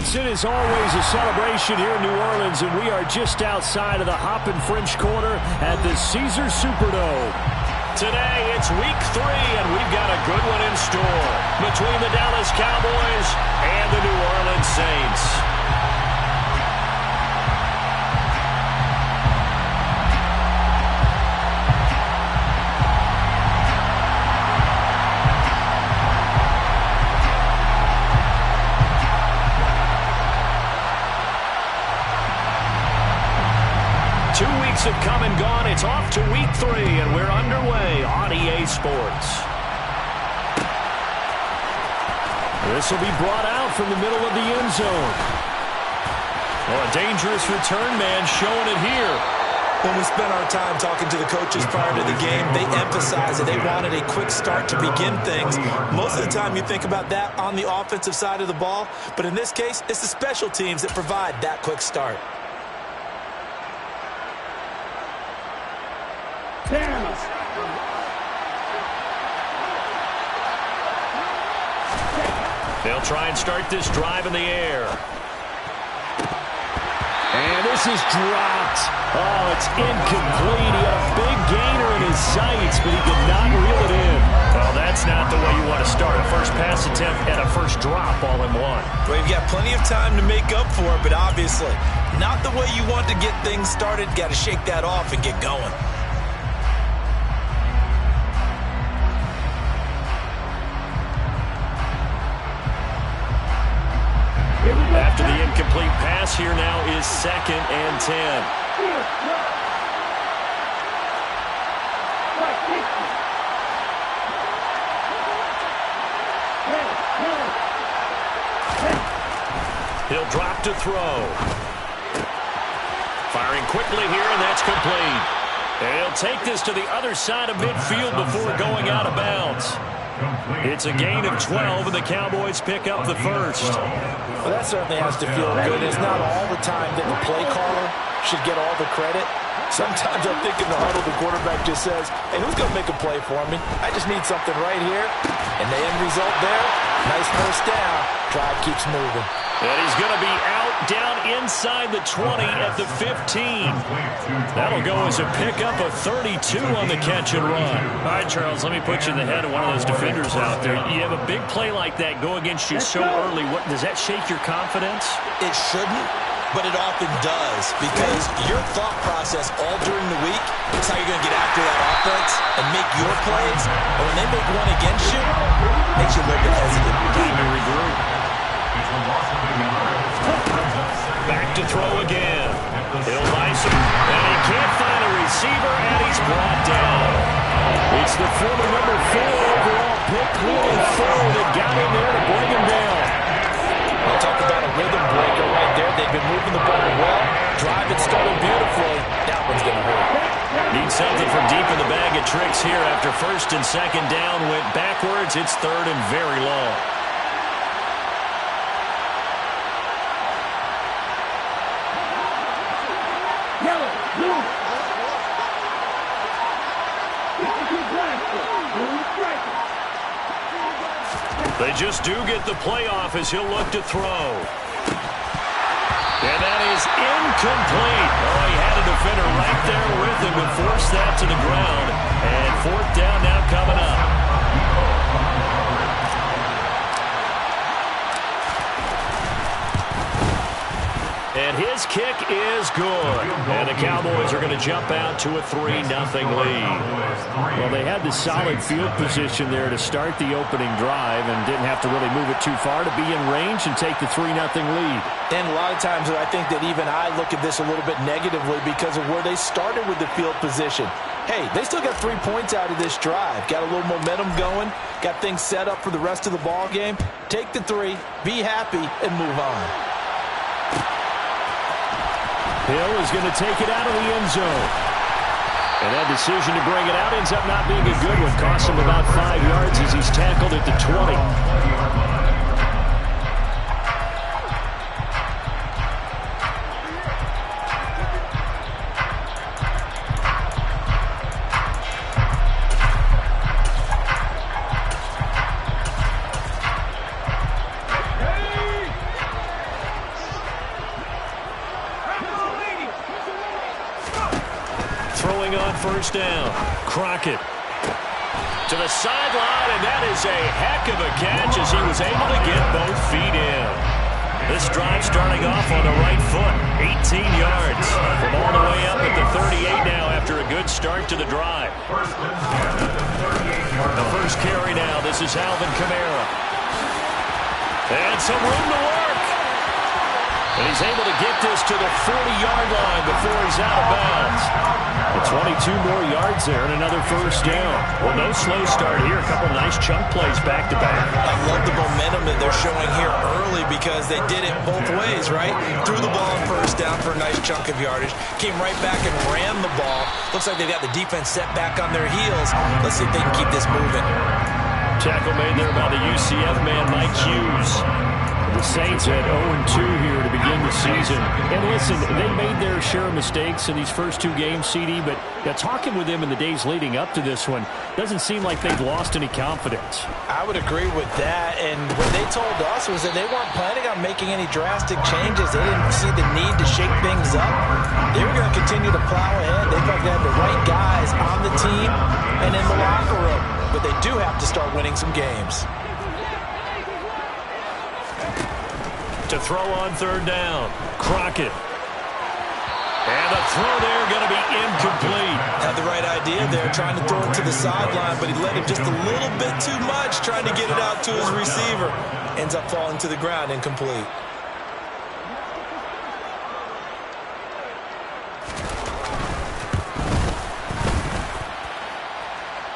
Folks, it is always a celebration here in New Orleans, and we are just outside of the Hoppin' French Quarter at the Caesars Superdome. Today, it's week 3, and we've got a good one in store between the Dallas Cowboys and the New Orleans Saints. 2 weeks have come and gone. It's off to week 3, and we're underway on EA Sports. This will be brought out from the middle of the end zone. Oh, a dangerous return man showing it here. When we spent our time talking to the coaches prior to the game, they emphasized that they wanted a quick start to begin things. Most of the time you think about that on the offensive side of the ball, but in this case, it's the special teams that provide that quick start. They'll try and start this drive in the air. And this is dropped. Oh, it's incomplete. He had a big gainer in his sights, but he could not reel it in. Well, that's not the way you want to start a first pass attempt and a first drop all in one. Well, you've got plenty of time to make up for it, but obviously not the way you want to get things started. Got to shake that off and get going. After the incomplete pass, here now is 2nd and 10. He'll drop to throw. Firing quickly here, and that's complete. And he'll take this to the other side of midfield before going out of bounds. It's a gain of 12, and the Cowboys pick up the first. Well, that certainly has to feel good. It's not all the time that the play caller should get all the credit. Sometimes I think in the huddle, the quarterback just says, hey, who's going to make a play for me? I just need something right here. And the end result there, nice first down. Drive keeps moving. And he's going to be out down inside the 20 at the 15. That'll go as a pickup of 32 on the catch and run. All right, Charles, let me put you in the head of one of those defenders out there. You have a big play like that go against you so early. Does that shake your confidence? It shouldn't, but it often does, because your thought process all during the week is how you're going to get after that offense and make your plays. And when they make one against you, it makes you a little bit hesitant. Time to regroup. Back to throw again. He'll ice him, and he can't find a receiver, and he's brought down. It's the former number 4 overall pick, Cleveland Ford, that got in there to bring him down. I'll talk about a rhythm breaker right there. They've been moving the ball well. Drive it started beautifully. That one's going to hurt. Need something from deep in the bag of tricks here after 1st and 2nd down. Went backwards. It's 3rd and very long. They just do get the playoff as he'll look to throw. And that is incomplete. Oh, he had a defender right there with him to force that to the ground. And 4th down now coming up. And his kick is good. And the Cowboys are going to jump out to a 3-0 lead. Well, they had the solid field position there to start the opening drive and didn't have to really move it too far to be in range and take the 3-0 lead. And a lot of times I think that even I look at this a little bit negatively because of where they started with the field position. Hey, they still got 3 points out of this drive. Got a little momentum going. Got things set up for the rest of the ball game. Take the 3, be happy, and move on. Hill is going to take it out of the end zone. And that decision to bring it out ends up not being a good one. Costs him about 5 yards as he's tackled at the 20. throwing on first down. Crockett to the sideline, and that is a heck of a catch as he was able to get both feet in. This drive starting off on the right foot, 18 yards from all the way up at the 38 now after a good start to the drive. The first carry now, this is Alvin Kamara. And some room to work. And he's able to get this to the 40-yard line before he's out of bounds. 22 more yards there and another first down. Well, no slow start here. A couple nice chunk plays back-to-back. I love the momentum that they're showing here early because they did it both ways, right? Threw the ball on first down for a nice chunk of yardage. Came right back and ran the ball. Looks like they've got the defense set back on their heels. Let's see if they can keep this moving. Tackle made there by the UCF man, Mike Hughes. The Saints at 0-2 here to begin the season. And listen, they made their share of mistakes in these first two games, CD, but talking with them in the days leading up to this one, doesn't seem like they've lost any confidence. I would agree with that, and what they told us was that they weren't planning on making any drastic changes. They didn't see the need to shake things up. They were going to continue to plow ahead. They felt they had the right guys on the team and in the locker room, but they do have to start winning some games. To throw on third down, Crockett. And the throw there going to be incomplete. Had the right idea there, trying to throw it to the sideline, but he let him just a little bit too much, trying to get it out to his receiver. Ends up falling to the ground, incomplete.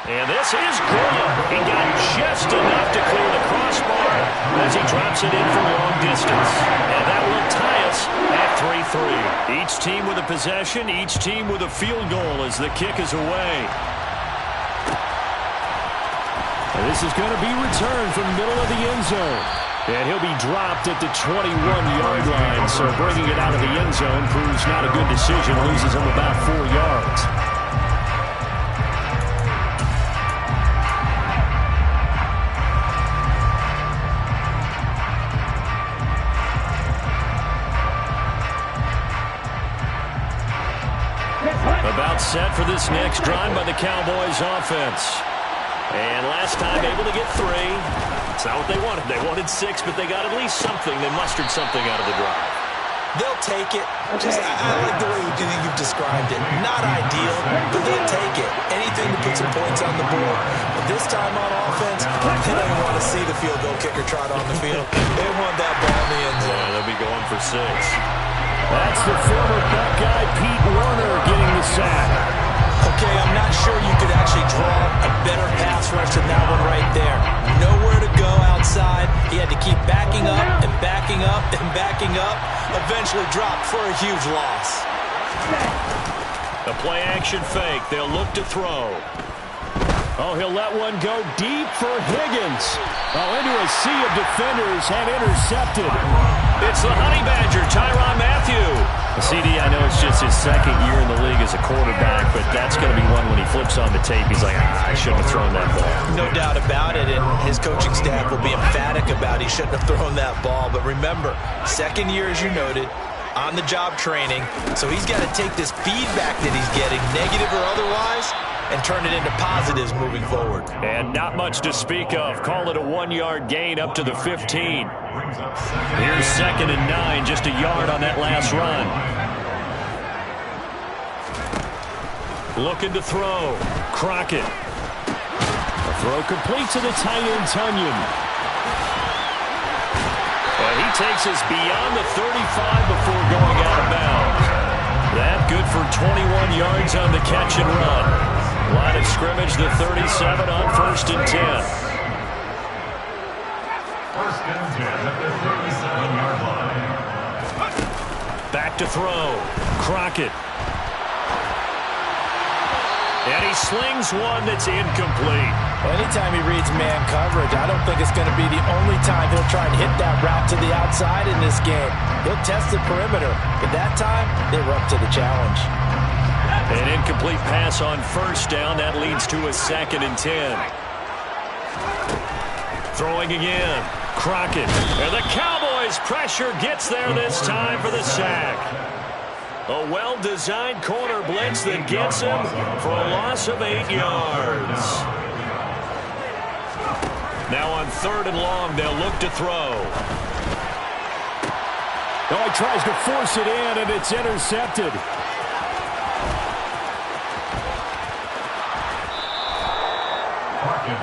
And this is good. He got just enough to clear the crossbar as he drops it in from long distance. And that will tie us at 3-3. Each team with a possession, each team with a field goal as the kick is away. And this is going to be returned from the middle of the end zone. And he'll be dropped at the 21-yard line. So bringing it out of the end zone proves not a good decision. Loses him about 4 yards. About set for this next drive by the Cowboys offense. And last time able to get 3. It's not what they wanted. They wanted 6, but they got at least something. They mustered something out of the drive. They'll take it. I like the way you've described it. Not ideal, but they'll take it. Anything to put some points on the board. But this time on offense, they don't want to see the field goal kicker trot on the field. They want that ball in the end zone. Yeah, they'll be going for 6. That's the former Buckeye Pete Warner getting the sack. Okay, I'm not sure you could actually draw a better pass rush than that one right there. Nowhere to go outside. He had to keep backing up and backing up and backing up. Eventually dropped for a huge loss. The play action fake. They'll look to throw. Oh, he'll let one go deep for Higgins. Oh, into a sea of defenders and intercepted. It's the Honey Badger, Tyrann Mathieu. CD, I know it's just his second year in the league as a quarterback, but that's going to be one when he flips on the tape. He's like, I shouldn't have thrown that ball. No doubt about it, and his coaching staff will be emphatic about he shouldn't have thrown that ball. But remember, second year, as you noted, on-the-job training, so he's got to take this feedback that he's getting, negative or otherwise, and turn it into positives moving forward. And not much to speak of. Call it a 1-yard gain up to the 15. Here's 2nd and 9, just a yard on that last run. Looking to throw. Crockett. A throw complete to the tight end, Tunyon. And he takes us beyond the 35 before going out of bounds. That good for 21 yards on the catch and run. Line of scrimmage, the 37 on 1st and 10. 1st and 10 at the 37-yard line. Back to throw. Crockett. And he slings one that's incomplete. Anytime he reads man coverage, I don't think it's going to be the only time he'll try and hit that route to the outside in this game. He'll test the perimeter, but that time, they were up to the challenge. An incomplete pass on 1st down. That leads to a 2nd and 10. Throwing again. Crockett. And the Cowboys pressure gets there this time for the sack. A well-designed corner blitz that gets him for a loss of 8 yards. Now on 3rd and long, they'll look to throw. Oh, he tries to force it in, and it's intercepted.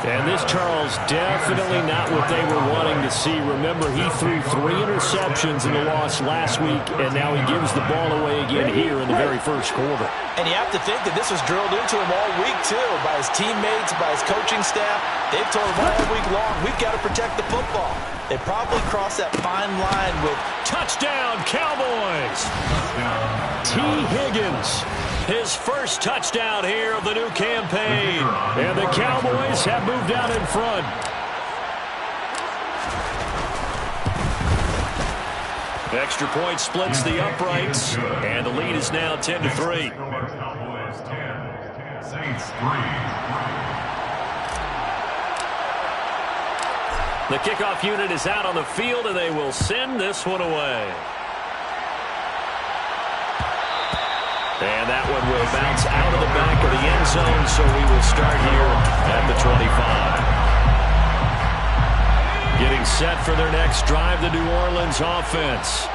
And this, Charles, definitely not what they were wanting to see. Remember, he threw 3 interceptions in the loss last week, and now he gives the ball away again here in the very first quarter. And you have to think that this was drilled into him all week, too, by his teammates, by his coaching staff. They've told him all week long, we've got to protect the football. They probably crossed that fine line with touchdown, Cowboys. T. Higgins. His first touchdown here of the new campaign. And the Cowboys have moved out in front. Extra point splits the uprights. And the lead is now 10-3. Cowboys 10, Saints 3. The kickoff unit is out on the field, and they will send this one away. And that one will bounce out of the back of the end zone, so we will start here at the 25. Getting set for their next drive, the New Orleans offense.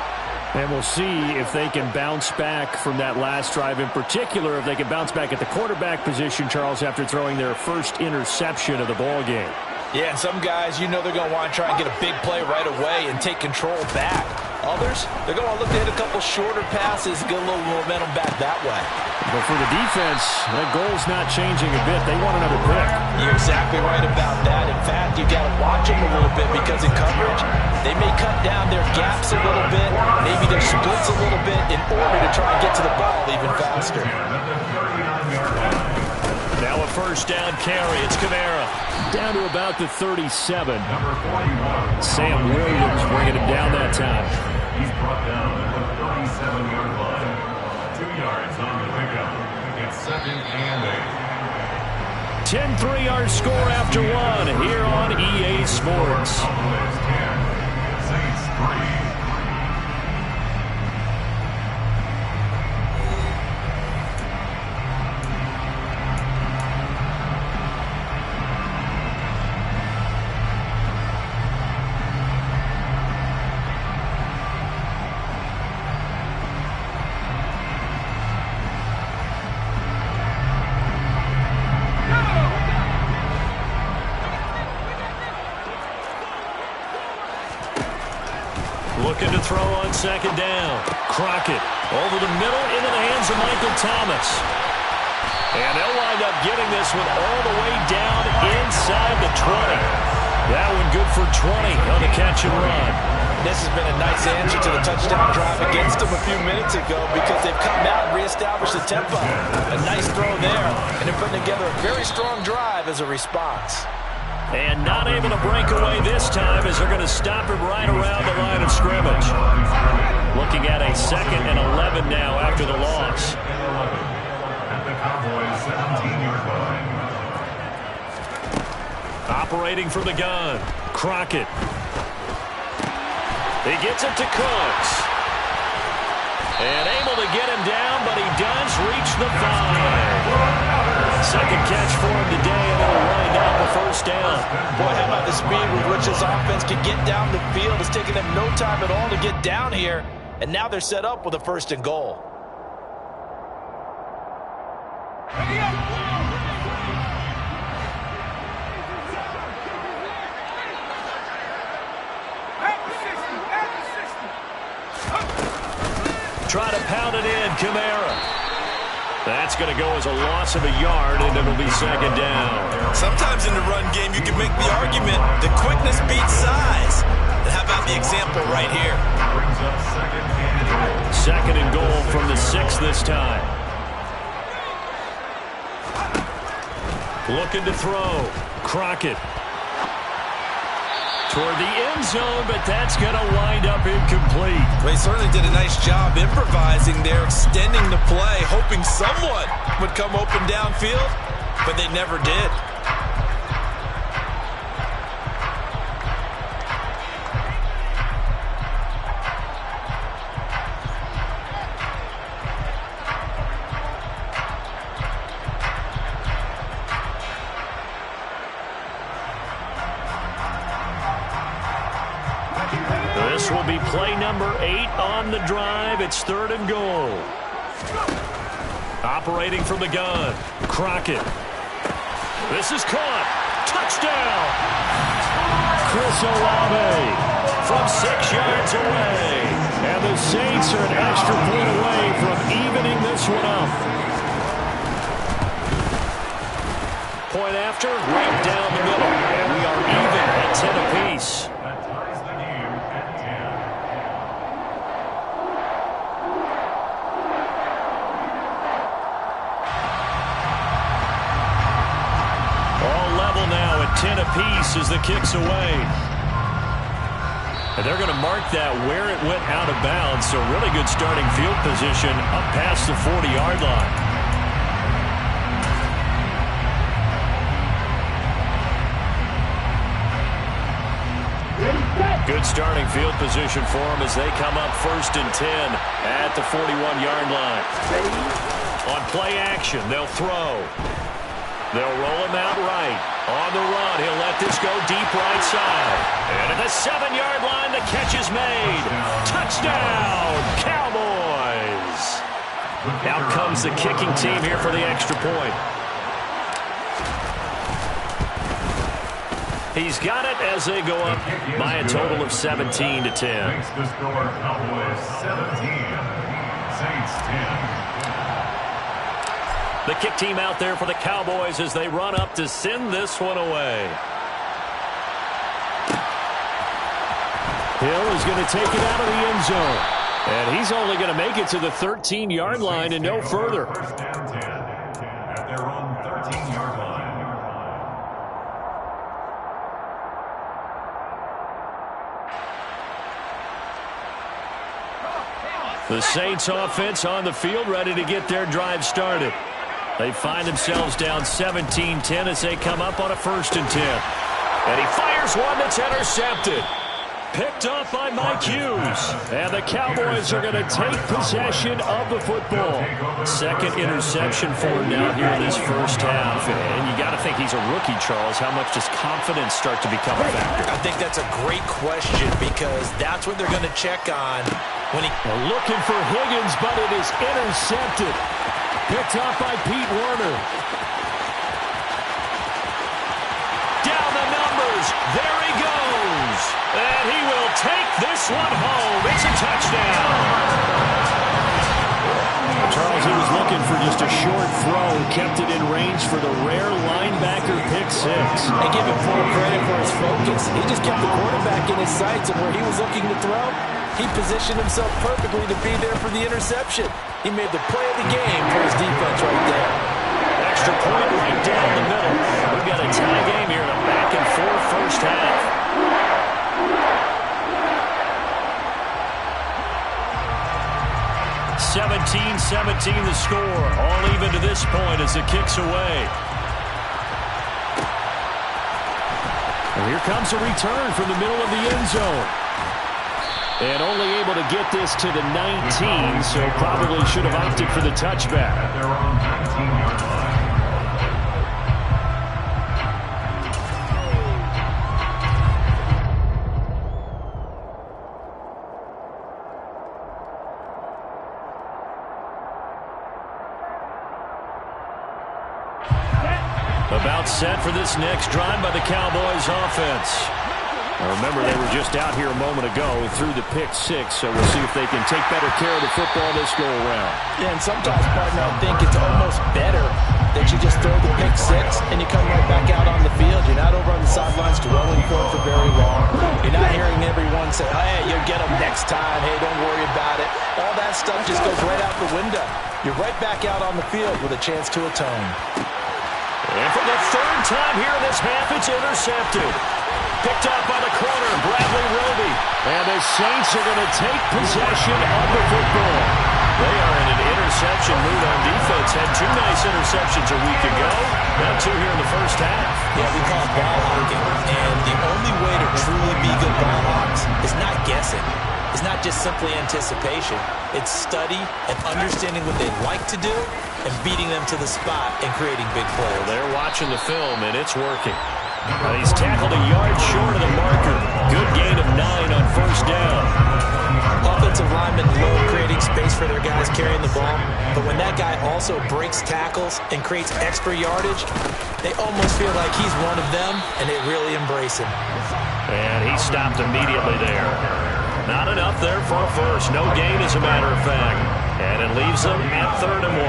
And we'll see if they can bounce back from that last drive. In particular, if they can bounce back at the quarterback position, Charles, after throwing their first interception of the ball game. Yeah, and some guys, you know they're going to want to try and get a big play right away and take control back. Others, they're going to look to hit a couple shorter passes, get a little momentum back that way. But for the defense, that goal's not changing a bit. They want another pick. You're exactly right about that. In fact, you've got to watch them a little bit because in coverage, they may cut down their gaps a little bit, maybe their splits a little bit in order to try and get to the ball even faster. Now a first down carry. It's Kamara. Down to about the 37. Number 41. Sam Williams bringing him down that time. He's brought down at the 37-yard line. 2 yards on the pickup. It's 2nd and 8. 10-3 our score after one here on EA Sports. Cowboys 10, Saints 3. Looking to throw on 2nd down. Crockett over the middle into the hands of Michael Thomas. And they'll wind up getting this one all the way down inside the 20. That one good for 20 on the catch and run. This has been a nice answer to the touchdown drive against them a few minutes ago because they've come out and reestablished the tempo. A nice throw there, and they're putting together a very strong drive as a response. And not able to break away this time as they're going to stop him right around the line of scrimmage. Looking at a 2nd and 11 now after the loss. At the Cowboys 17-yard line. Operating from the gun. Crockett. He gets it to Cooks. And able to get him down, but he does reach the 5. Second catch for him today, and it'll wind up a first down. Boy, how about the speed with which this offense can get down the field? It's taken them no time at all to get down here, and now they're set up with a 1st and goal. Try to pound it in, Kamara. That's going to go as a loss of a yard, and it'll be 2nd down. Sometimes in the run game, you can make the argument that quickness beats size. And how about the example right here? Brings up 2nd and goal. 2nd and goal from the 6 this time. Looking to throw. Crockett. Toward the end zone, but that's going to wind up incomplete. They certainly did a nice job improvising there, extending the play, hoping someone would come open downfield, but they never did. This will be play number 8 on the drive. It's 3rd and goal. Operating from the gun, Crockett. This is caught. Touchdown! Chris Olave from 6 yards away. And the Saints are an extra point away from evening this one up. Point after, right down the middle. And we are even at 10 apiece. That ties the game at 10. All level now at 10 apiece as the kick's away. And they're going to mark that where it went out of bounds. So really good starting field position up past the 40-yard line. Good starting field position for them as they come up 1st and 10 at the 41-yard line. On play action, they'll throw. They'll roll him out right. On the run, he'll let this go deep right side. And at the 7-yard line, the catch is made. Touchdown, Cowboys! Out comes the kicking team here for the extra point. He's got it as they go up by a total of 17-10. Makes the score Cowboys 17, Saints 10. The kick team out there for the Cowboys as they run up to send this one away. Hill is going to take it out of the end zone. And he's only going to make it to the 13-yard line and no further. 1st and 10 at their own 13-yard line. The Saints offense on the field ready to get their drive started. They find themselves down 17-10 as they come up on a 1st and 10. And he fires one that's intercepted. Picked off by Mike Hughes. And the Cowboys are going to take possession of the football. 2nd interception for him now here in this first half. And you got to think he's a rookie, Charles. How much does confidence start to become a factor? I think that's a great question because that's what they're going to check on when he... Looking for Higgins, but it is intercepted. Picked off by Pete Werner. Down the numbers. There he goes. And he will take this one home. It's a touchdown. Charles, he was looking for just a short throw. Kept it in range for the rare linebacker pick 6. I give him full credit for his focus. He just kept the quarterback in his sights, and where he was looking to throw, he positioned himself perfectly to be there for the interception. He made the play of the game for his defense right there. Extra point right down the middle. We've got a tie game here in a back-and-forth first half. 17-17 the score. All even to this point as the kick's away. And here comes a return from the middle of the end zone. And only able to get this to the 19, so probably should have opted for the touchback. At their own 19-yard line. About set for this next drive by the Cowboys offense. Now remember, they were just out here a moment ago and threw the pick 6, so we'll see if they can take better care of the football this go around. Yeah, and sometimes, partner, I think it's almost better that you just throw the pick 6 and you come right back out on the field. You're not over on the sidelines dwelling for it for very long. You're not hearing everyone say, hey, you'll get them next time. Hey, don't worry about it. All that stuff just goes right out the window. You're right back out on the field with a chance to atone. And for the 3rd time here in this half, it's intercepted. Picked up by the corner, Bradley Roby. And the Saints are going to take possession of the football. They are in an interception mood on defense. Had 2 nice interceptions a week ago. Now 2 here in the first half. Yeah, we call it ball hawking. And the only way to truly be good ball hawks is not guessing. It's not just simply anticipation. It's study and understanding what they like to do and beating them to the spot and creating big plays. They're watching the film, and it's working. He's tackled a yard short of the marker. Good gain of 9 on first down. Offensive linemen love creating space for their guys carrying the ball, but when that guy also breaks tackles and creates extra yardage, they almost feel like he's one of them, and they really embrace him. And he stopped immediately there. Not enough there for a first. No gain, as a matter of fact. And it leaves them at 3rd and 1.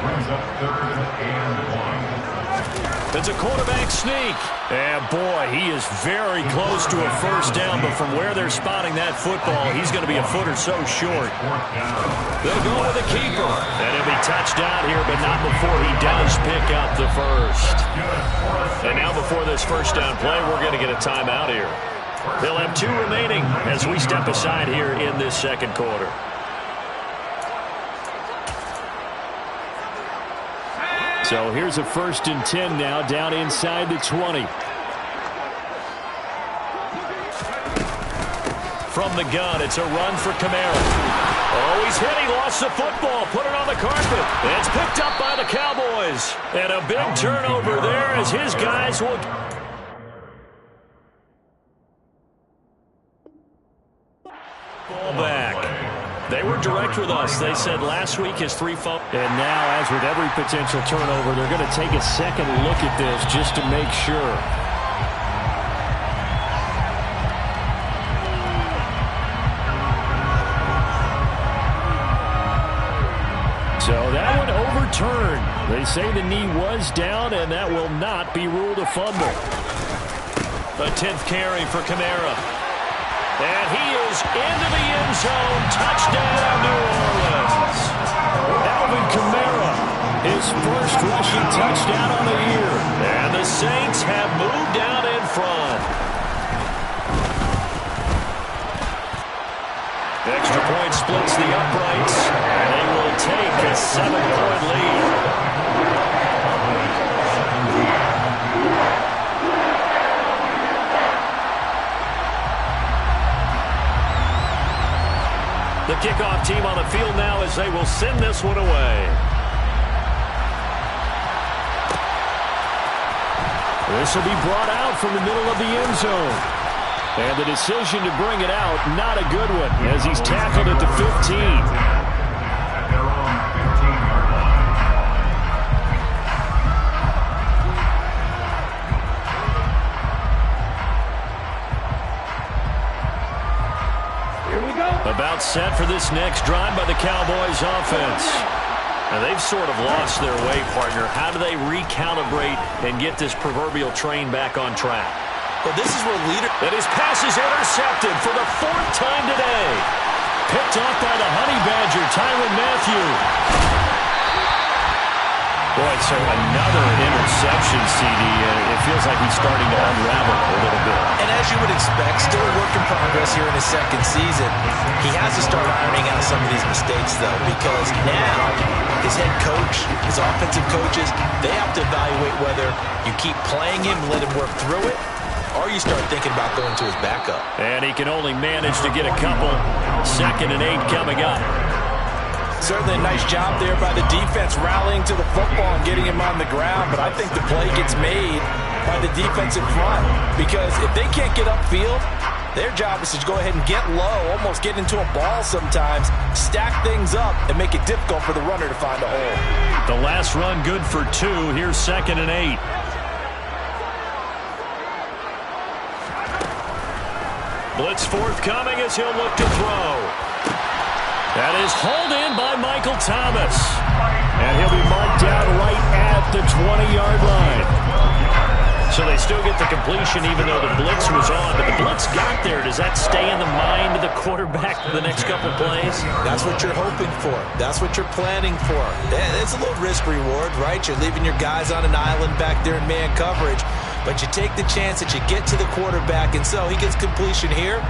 Brings up 3rd and 1. It's a quarterback sneak. And, boy, he is very close to a first down, but from where they're spotting that football, he's going to be a foot or so short. They'll go with a keeper. And he'll be touched down here, but not before he does pick up the first. And now before this first down play, we're going to get a timeout here. They'll have 2 remaining as we step aside here in this second quarter. So here's a 1st and 10 now, down inside the 20. From the gun, it's a run for Kamara. Oh, he's hit. He lost the football. Put it on the carpet. It's picked up by the Cowboys. And a big turnover there as his guys will... Ball back. They were direct with us. They said last week his 3 fumbles. And now, as with every potential turnover, they're going to take a second look at this just to make sure. So that one overturned. They say the knee was down, and that will not be ruled a fumble. A 10th carry for Kamara. And he is into the end zone. Touchdown, New Orleans. Alvin Kamara, his first rushing touchdown on the year. And the Saints have moved out in front. Extra point splits the uprights. And they will take a 7-point lead. The kickoff team on the field now as they will send this one away. This will be brought out from the middle of the end zone. And the decision to bring it out, not a good one, as he's tackled at the 15. At their own 15-yard line. About set for this next drive by the Cowboys offense. And they've sort of lost their way, partner. How do they recalibrate and get this proverbial train back on track? Well, this is where And his pass is intercepted for the 4th time today. Picked off by the Honey Badger, Tyrann Mathieu. Boy, so another interception, CD. It feels like he's starting to unravel a little bit. And as you would expect, still a work in progress here in his 2nd season. He has to start ironing out some of these mistakes, though, because now his head coach, his offensive coaches, they have to evaluate whether you keep playing him, let him work through it, or you start thinking about going to his backup. And he can only manage to get a couple. 2nd and 8 coming up. Certainly a nice job there by the defense rallying to the football and getting him on the ground, but I think the play gets made by the defensive front because if they can't get upfield, their job is to go ahead and get low, almost get into a ball sometimes, stack things up, and make it difficult for the runner to find a hole. The last run good for 2. Here's 2nd and 8. Blitz forthcoming as he'll look to throw. That is hauled in by Michael Thomas. And he'll be marked down right at the 20-yard line. So they still get the completion even though the blitz was on. But the blitz got there. Does that stay in the mind of the quarterback for the next couple plays? That's what you're hoping for. That's what you're planning for. It's a little risk-reward, right? You're leaving your guys on an island back there in man coverage. But you take the chance that you get to the quarterback, and so he gets completion here.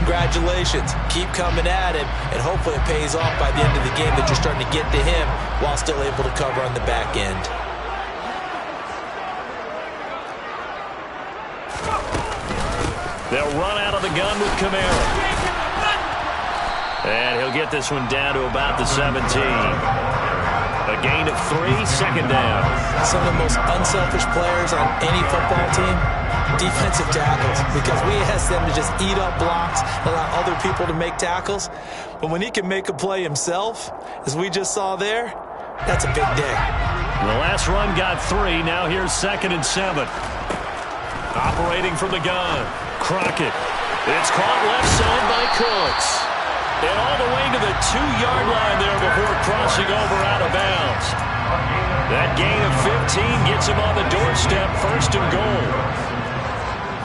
Congratulations. Keep coming at him, and hopefully it pays off by the end of the game that you're starting to get to him while still able to cover on the back end. They'll run out of the gun with Kamara. And he'll get this one down to about the 17. A gain of 3, second down. Some of the most unselfish players on any football team, defensive tackles, because we ask them to just eat up blocks, allow other people to make tackles. But when he can make a play himself, as we just saw there, that's a big day. The last run got 3. Now here's 2nd and 7. Operating from the gun. Crockett. It's caught left side by Cooks. And all the way to the 2-yard line there before crossing over out of bounds. That gain of 15 gets him on the doorstep, 1st and goal.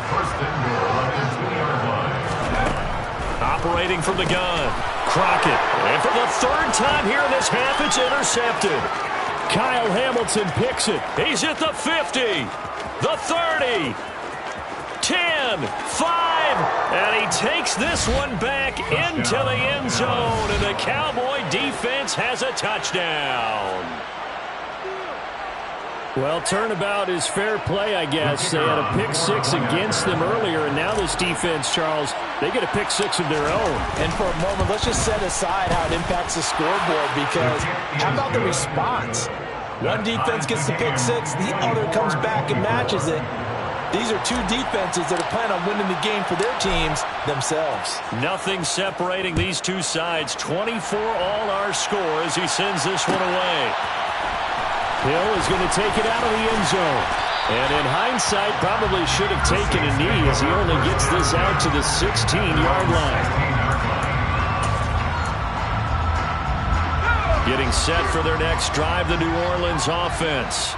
First and goal on the 2-yard line. Operating from the gun. Crockett. And for the 3rd time here in this half, it's intercepted. Kyle Hamilton picks it. He's at the 50, the 30, 10, 5, and he takes this one back into the end zone, and the Cowboy defense has a touchdown. Well, turnabout is fair play, I guess. They had a pick 6 against them earlier, and now this defense, Charles, they get a pick 6 of their own. And for a moment, let's just set aside how it impacts the scoreboard, because how about the response? One defense gets the pick 6, the other comes back and matches it. These are two defenses that are planning on winning the game for their teams themselves. Nothing separating these two sides. 24 all our score as he sends this one away. Hill is going to take it out of the end zone. And in hindsight, probably should have taken a knee as he only gets this out to the 16-yard line. Getting set for their next drive, the New Orleans offense.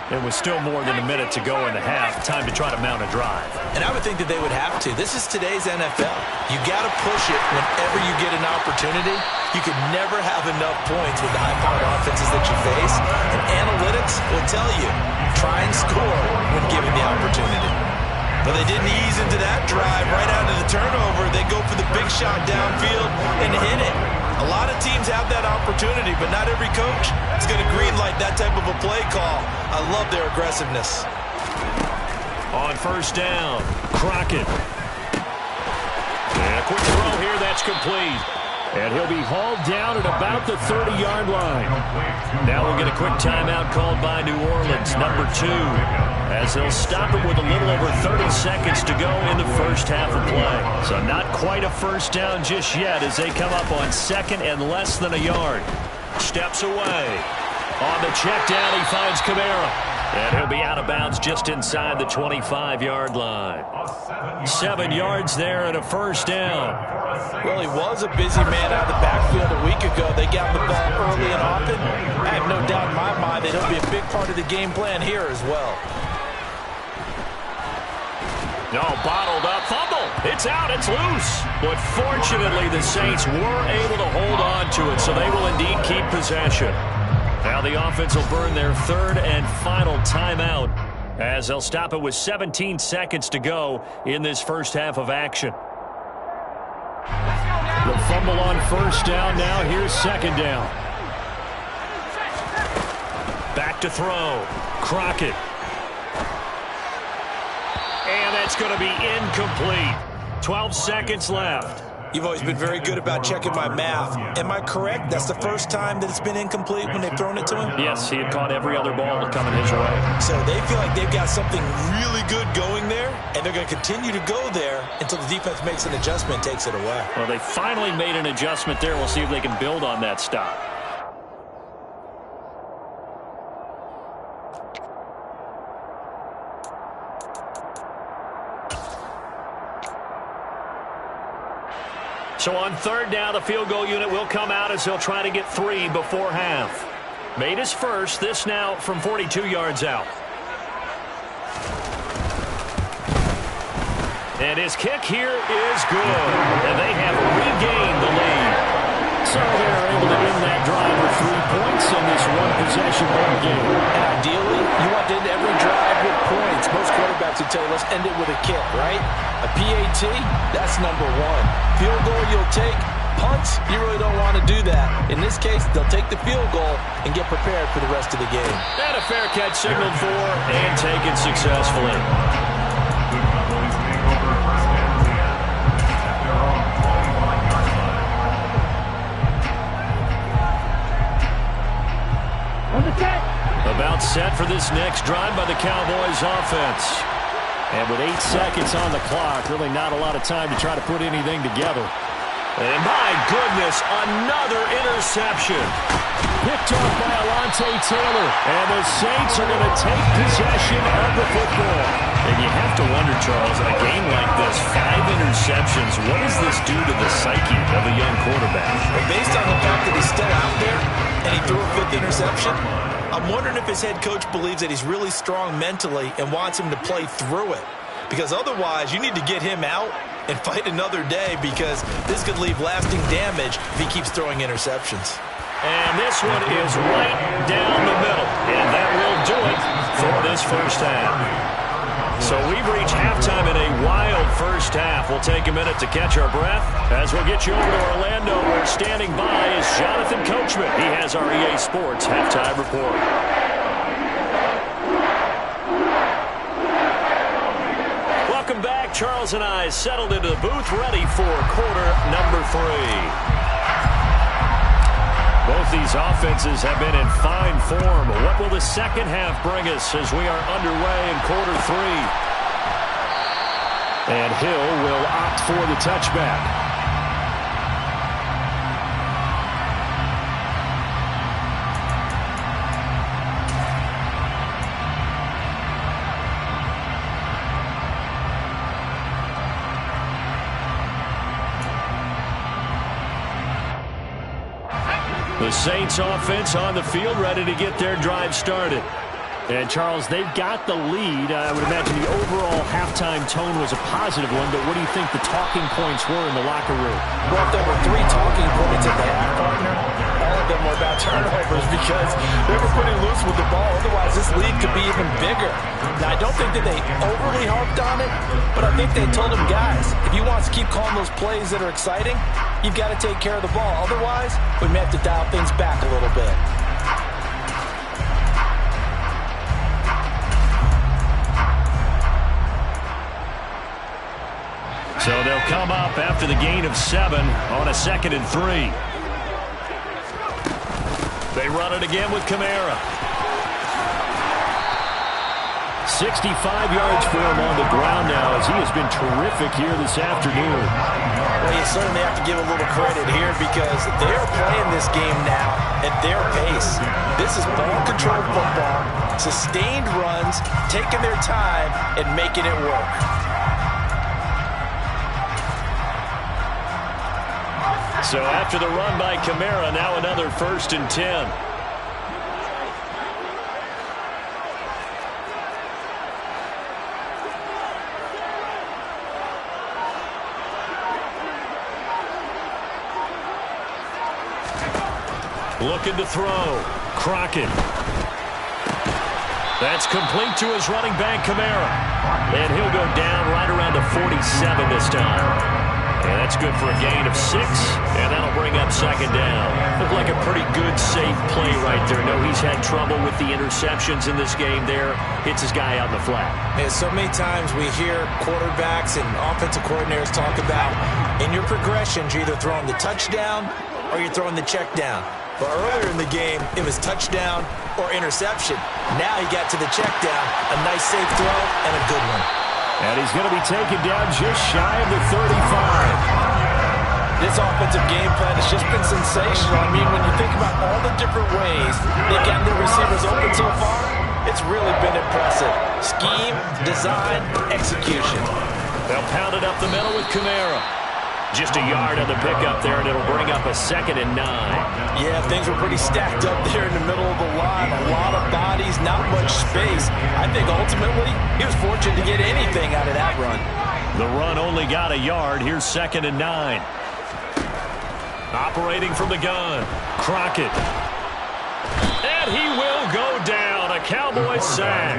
It was still more than a minute to go in the half. Time to try to mount a drive. And I would think that they would have to. This is today's NFL. You got to push it whenever you get an opportunity. You could never have enough points with the high-powered offenses that you face. And analytics will tell you, try and score when given the opportunity. But they didn't ease into that drive right out of the turnover. They go for the big shot downfield and hit it. A lot of teams have that opportunity, but not every coach is going to greenlight that type of a play call. I love their aggressiveness. On 1st down, Crockett. And a quick throw here, that's complete. And he'll be hauled down at about the 30-yard line. Now we'll get a quick timeout called by New Orleans, number 2, as they'll stop it with a little over 30 seconds to go in the first half of play. So not quite a first down just yet as they come up on 2nd and less than a yard. Steps away. On the check down, he finds Kamara. And he'll be out of bounds just inside the 25-yard line. 7 yards there and a first down. Well, he was a busy man out of the backfield a week ago. They got the ball early and often. I have no doubt in my mind that he'll be a big part of the game plan here as well. No, bottled up. Fumble. It's out. It's loose. But fortunately, the Saints were able to hold on to it, so they will indeed keep possession. Now the offense will burn their 3rd and final timeout as they'll stop it with 17 seconds to go in this first half of action. The fumble on 1st down. Now here's 2nd down. Back to throw. Crockett. And that's going to be incomplete. 12 seconds left. You've always been very good about checking my math. Am I correct? That's the first time that it's been incomplete when they've thrown it to him? Yes, he had caught every other ball coming his way. So they feel like they've got something really good going there, and they're going to continue to go there until the defense makes an adjustment and takes it away. Well, they finally made an adjustment there. We'll see if they can build on that stop. So on 3rd down, the field goal unit will come out as they'll try to get 3 before half. Made his first. This now from 42 yards out. And his kick here is good. And they have regained the lead. So they're able to win that drive with 3 points in this one-possession ball game. And ideally, you want to end every drive with points. Most quarterbacks would tell you, let's end it with a kick, right? A PAT, that's number 1. Field goal you'll take. Punts, you really don't want to do that. In this case, they'll take the field goal and get prepared for the rest of the game. And a fair catch signaled for and taken successfully. The Cowboys take over 1st and 10 at their own 25-yard line. 1 About set for this next drive by the Cowboys offense. And with 8 seconds on the clock, really not a lot of time to try to put anything together. And my goodness, another interception. Picked off by Alontae Taylor. And the Saints are going to take possession of the football. And you have to wonder, Charles, in a game like this, 5 interceptions, what does this do to the psyche of a young quarterback? Well, based on the fact that he's still out there and he threw a 5th interception, I'm wondering if his head coach believes that he's really strong mentally and wants him to play through it. Because otherwise, you need to get him out and fight another day, because this could leave lasting damage if he keeps throwing interceptions. And this one is right down the middle. And that will do it for this first half. So we've reached halftime in a wild first half. We'll take a minute to catch our breath as we'll get you over to Orlando, where standing by is Jonathan Coachman. He has our EA Sports halftime report. Welcome back. Charles and I settled into the booth, ready for quarter number 3. Both these offenses have been in fine form. What will the second half bring us as we are underway in quarter 3? And Hill will opt for the touchback. The Saints offense on the field, ready to get their drive started. And, Charles, they've got the lead. I would imagine the overall halftime tone was a positive one, but what do you think the talking points were in the locker room? Well, if there were 3 talking points at the half, partner, all of them were about turnovers, because they were pretty loose with the ball. Otherwise, this lead could be even bigger. Now, I don't think that they overly harped on it, but I think they told them, guys, if you want to keep calling those plays that are exciting, you've got to take care of the ball. Otherwise, we may have to dial things back a little bit. So they'll come up after the gain of 7 on a 2nd and 3. They run it again with Kamara. 65 yards for him on the ground now, as he has been terrific here this afternoon. Well, you certainly have to give a little credit here, because they're playing this game now at their pace. This is ball-controlled football, sustained runs, taking their time, and making it work. So after the run by Kamara, now another 1st and 10. Looking to throw. Crockett. That's complete to his running back, Kamara. And he'll go down right around the 47 this time. And that's good for a gain of 6, and that'll bring up 2nd down. Looked like a pretty good, safe play right there. No, he's had trouble with the interceptions in this game there. Hits his guy out in the flat. And so many times we hear quarterbacks and offensive coordinators talk about, in your progressions, you're either throwing the touchdown or you're throwing the check down. But earlier in the game, it was touchdown or interception. Now he got to the check down, a nice safe throw, and a good one. And he's going to be taken down just shy of the 35. This offensive game plan has just been sensational. I mean, when you think about all the different ways they've gotten their receivers open so far, it's really been impressive. Scheme, design, execution. They'll pound it up the middle with Kamara. Just a yard on the pickup there, and it'll bring up a 2nd and 9. Yeah, things were pretty stacked up there in the middle of the line. A lot of bodies, not much space. I think ultimately he was fortunate to get anything out of that run. The run only got a yard. Here's 2nd and 9. Operating from the gun, Crockett. And he will go down. A Cowboys sack.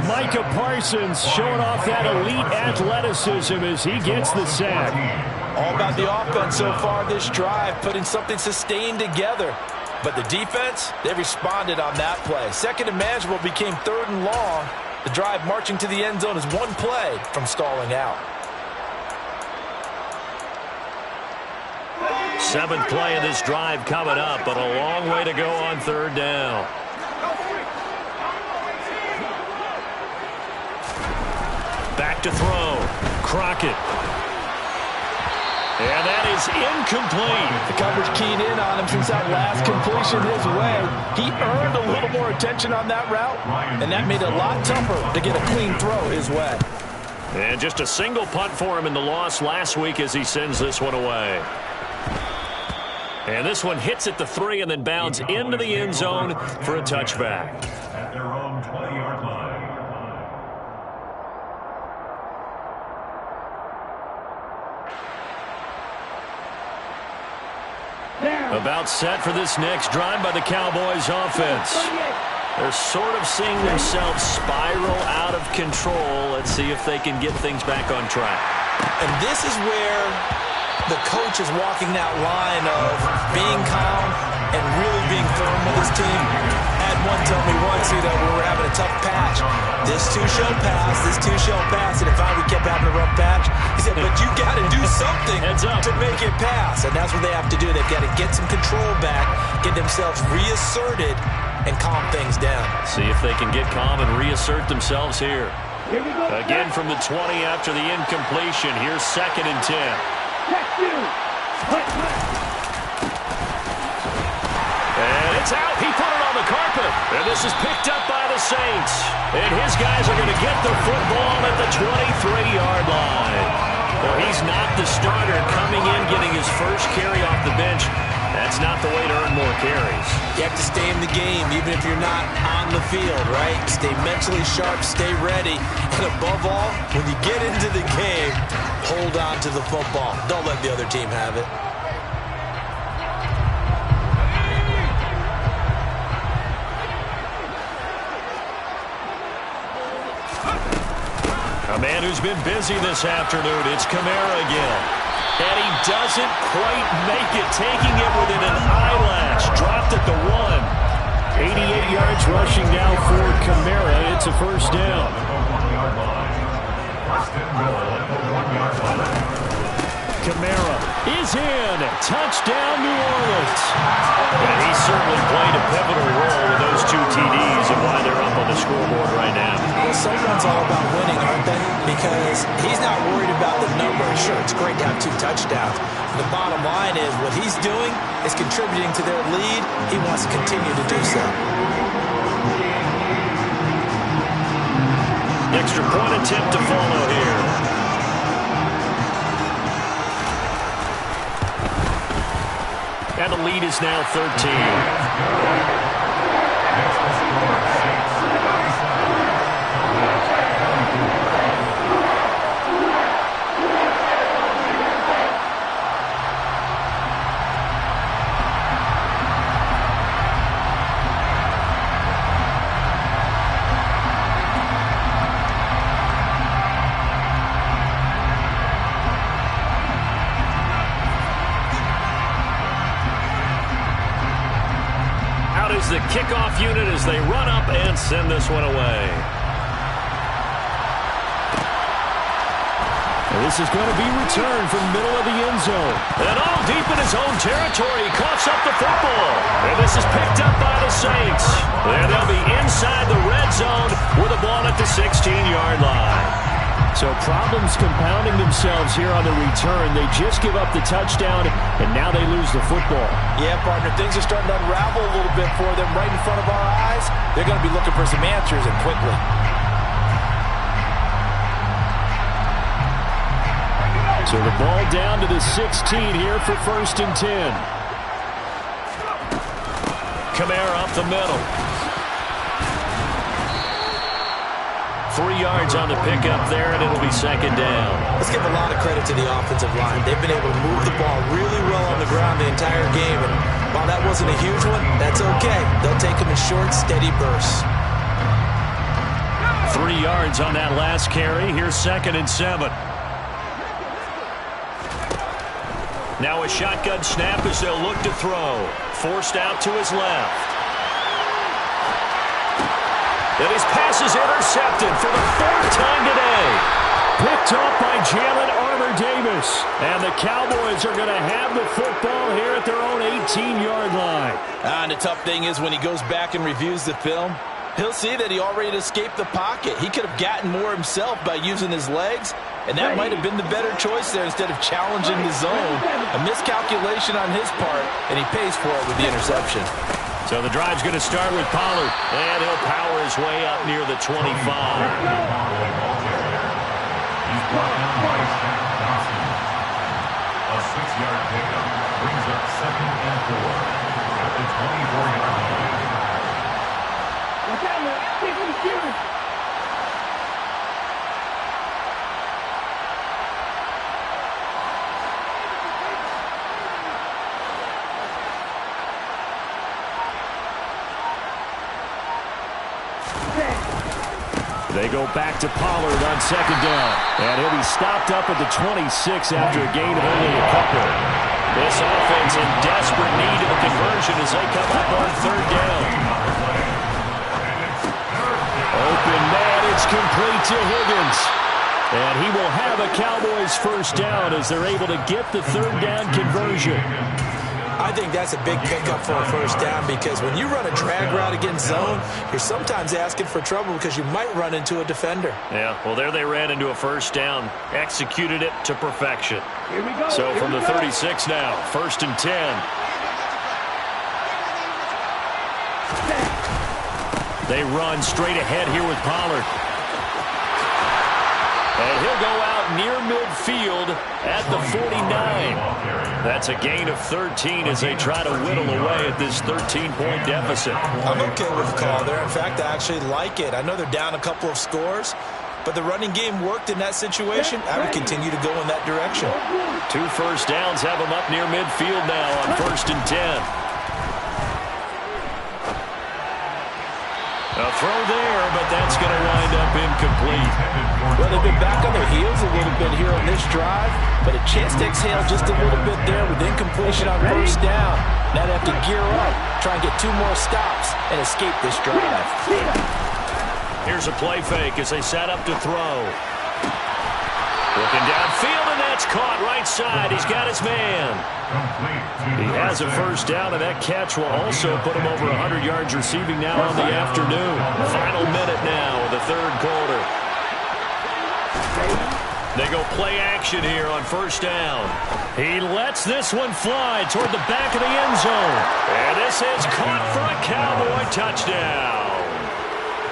Micah Parsons showing off that elite athleticism as he gets the sack. All about the offense so far this drive, putting something sustained together. But the defense, they responded on that play. 2nd and manageable became 3rd and long. The drive marching to the end zone is 1 play from stalling out. Seventh play of this drive coming up, but a long way to go on third down. Back to throw. Crockett. And that is incomplete. The coverage keyed in on him since that last completion his way. He earned a little more attention on that route, and that made it a lot tougher to get a clean throw his way. And just a single punt for him in the loss last week as he sends this one away. And this one hits at the 3 and then bounds into the end zone for a touchback. At their own 20-yard line. About set for this next drive by the Cowboys offense. They're sort of seeing themselves spiral out of control. Let's see if they can get things back on track. And this is where the coach is walking that line of being calm and really being firm with his team. I had one tell me once, when we were having a tough patch, this too shall pass, this too shall pass, and if we kept having a rough patch, he said, but you got to do something to make it pass, and that's what they have to do. They've got to get some control back, get themselves reasserted, and calm things down. See if they can get calm and reassert themselves here. Again from the 20 after the incompletion. Here's 2nd and 10. And it's out. He put it on the carpet. And this is picked up by the Saints. And his guys are going to get the football at the 23-yard line. Well, he's not the starter coming in, getting his first carry off the bench. That's not the way to earn more carries. You have to stay in the game, even if you're not on the field, right? Stay mentally sharp, stay ready. And above all, when you get into the game, hold on to the football. Don't let the other team have it. A man who's been busy this afternoon, it's Kamara again. And he doesn't quite make it, taking it within an eyelash. Dropped at the 1. 88 yards rushing now for Kamara. It's a first down. Kamara is in. Touchdown, New Orleans. And he certainly played a pivotal role with those 2 TDs and why they're up on the scoreboard right now. Well, someone's all about winning, aren't they? Because he's not worried about the number. Sure, it's great to have 2 touchdowns. The bottom line is what he's doing is contributing to their lead. He wants to continue to do so. Extra point attempt to follow here. And the lead is now 13. The kickoff unit as they run up and send this one away. And this is going to be returned from the middle of the end zone. And all deep in his own territory, he coughs up the football. And this is picked up by the Saints. And they'll be inside the red zone with the ball at the 16-yard line. So problems compounding themselves here on the return. They just give up the touchdown, and now they lose the football. Yeah, partner, things are starting to unravel a little bit for them right in front of our eyes. They're going to be looking for some answers, and quickly. So the ball down to the 16 here for 1st and 10. Kamara up the middle. 3 yards on the pickup there, and it'll be 2nd down. Let's give a lot of credit to the offensive line. They've been able to move the ball really well on the ground the entire game. And while that wasn't a huge one, that's okay. They'll take them in short, steady bursts. 3 yards on that last carry. Here's 2nd and 7. Now a shotgun snap as they'll look to throw. Forced out to his left. And his pass is intercepted for the 4th time today. Picked off by Jalen Armour-Davis. And the Cowboys are going to have the football here at their own 18-yard line. And the tough thing is when he goes back and reviews the film, he'll see that he already escaped the pocket. He could have gotten more himself by using his legs, and that might have been the better choice there instead of challenging the zone. A miscalculation on his part, and he pays for it with the interception. So the drive's going to start with Pollard, and he'll power his way up near the 25. He's brought down by Shaq Dawson. A 6-yard pickup brings up 2nd and 4 at the 24-yard line. Watch out, man. Take the shooter. They go back to Pollard on 2nd down. And he'll be stopped up at the 26 after a gain of only a couple. This offense in desperate need of a conversion as they come up on 3rd down. Open man, it's complete to Higgins. And he will have a Cowboys 1st down as they're able to get the 3rd down conversion. I think that's a big pickup for a 1st down because when you run a drag route against zone, you're sometimes asking for trouble because you might run into a defender. Yeah, well, there they ran into a 1st down. Executed it to perfection. Here we go. So from the 36 now, 1st and 10. They run straight ahead here with Pollard. And he'll go out near midfield at the 49. That's a gain of 13 as they try to whittle away at this 13-point deficit. I'm okay with the call there. In fact, I actually like it. I know they're down a couple of scores, but the running game worked in that situation. I would continue to go in that direction. 2 first downs have them up near midfield now on 1st and 10. A throw there, but that's going to wind up incomplete. Well, they've been back on their heels a little bit here on this drive, but a chance to exhale just a little bit there with incompletion on 1st down. Now they have to gear up, try and get 2 more stops, and escape this drive. Here's a play fake as they set up to throw. Looking downfield, and that's caught right side. He's got his man. He has a 1st down, and that catch will also put him over 100 yards receiving now on the afternoon. Final minute now of the 3rd quarter. They go play action here on 1st down. He lets this one fly toward the back of the end zone. And this is caught for a Cowboy touchdown.